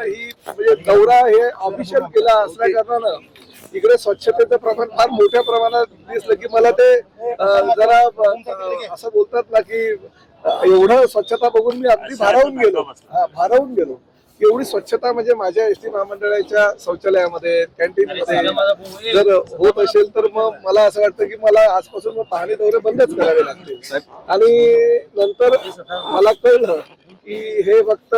ही म्हणजे दौरा हे ऑफिशियल केला असल्या कारणानं इकडे स्वच्छतेचं प्रमाण फार मोठ्या प्रमाणात दिसलं की मला ते जरा असं बोलतात ना की एवढं स्वच्छता बघून मी अगदी भारावून गेलो. एवढी स्वच्छता म्हणजे माझ्या एसटी महामंडळाच्या शौचालयामध्ये कॅन्टीनमध्ये जर होत असेल तर मग मला असं वाटतं की मला आजपासून मग पाहणी दौरे बंदच करावे लागतील. आणि नंतर मला कळलं की हे फक्त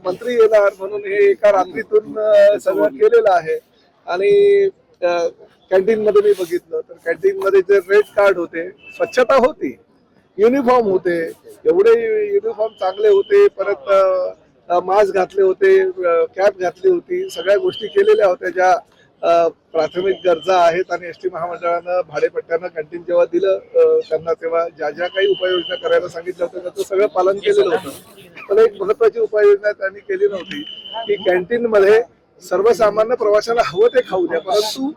मंत्री येणार म्हणून हे एका रात्रीतून सगळं केलेलं आहे. आणि कॅन्टीन मध्ये मी बघितलं तर कॅन्टीन मध्ये जे रेड कार्ड होते, स्वच्छता होती, युनिफॉर्म होते, एवढे युनिफॉर्म चांगले होते, परत मास्क घातले होते, कॅप घातली होती, सगळ्या गोष्टी केलेल्या होत्या ज्या प्राथमिक गरजा आहेत. आणि एसटी महामंडळानं भाडेपट्ट्यानं कॅन्टीन जेव्हा दिलं त्यांना तेव्हा ज्या ज्या काही उपाययोजना करायला सांगितलं होतं त्याचं सगळं पालन केलेलं होतं. पण एक महत्वाची उपाययोजना त्यांनी केली नव्हती की कॅन्टीन मध्ये सर्वसामान्य प्रवाशांना हवं ते खाऊ द्या, परंतु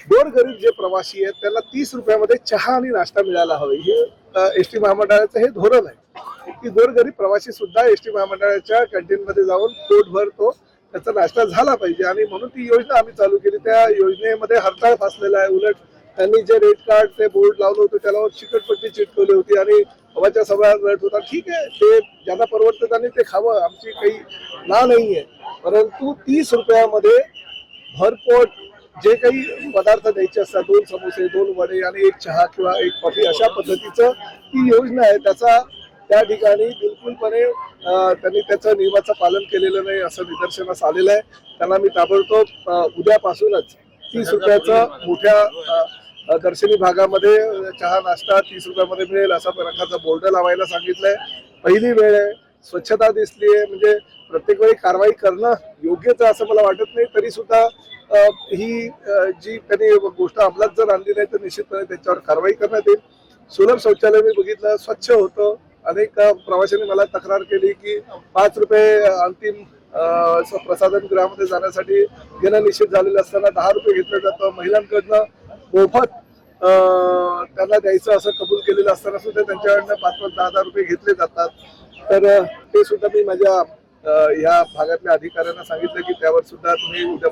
गोरगरीब जे प्रवासी आहेत त्यांना 30 रुपयामध्ये चहा आणि नाश्ता मिळायला हवे. हे एसटी महामंडळाचं हे धोरण आहे की गोरगरीब प्रवासी सुद्धा एसटी महामंडळाच्या कॅन्टीन मध्ये जाऊन पोटभर तो त्याचा नाश्ता झाला पाहिजे. आणि म्हणून ती योजना आम्ही चालू केली. त्या योजनेमध्ये हरताळ फासलेला आहे. उलट त्यांनी जे रेड कार्ड ते बोर्ड लावलं होतं त्याला चिकटपट्टी चिटकवली होती आणि हवाच्या सभा रट होता. ठीक आहे, ते ज्यांना परवडतं त्यांनी ते खावं, आमची काही ना नाहीये, परंतु 30 रुपयामध्ये भरपोट जे काही पदार्थ द्यायचे असतात, 2 समोसे, 2 वडे आणि 1 चहा किंवा 1 कॉफी, अशा पद्धतीचं ही योजना आहे. त्याचा त्या ठिकाणी बिलकुलपणे त्यांनी त्याचं नियमाचं पालन केलेलं नाही असं निदर्शनास आलेलं आहे. त्यांना मी ताबडतोब उद्यापासूनच 30 रुपयाचं मोठ्या दर्शनी भागामध्ये चहा नाश्ता 30 रुपयामध्ये मिळेल असा प्रकारचा बोर्ड लावायला सांगितलंय. पहिली वेळ आहे, स्वच्छता दिसली आहे, म्हणजे प्रत्येक वेळी कारवाई करणं योग्यच आहे असं मला वाटत नाही. तरी सुद्धा ही जी त्यांनी गोष्ट अंमलात जर आणली नाही तर निश्चितपणे त्याच्यावर कारवाई करण्यात येईल. सुलभ शौचालय मी बघितलं, स्वच्छ होतं. अनेक प्रवाशांनी मला तक्रार केली की 5 रुपये अंतिम प्रसाधन गृहामध्ये जाण्यासाठी घेणं निश्चित झालेलं असताना 10 रुपये घेतलं जातं. महिलांकडनं मोफत त्यांना द्यायचं असं कबूल केलेलं असताना सुद्धा त्यांच्याकडनं 5-5, 10-10 रुपये घेतले जातात. तर ते सुद्धा मी माझ्या या भागातल्या अधिकाऱ्यांना सांगितलं की त्यावर सुद्धा तुम्ही उद्या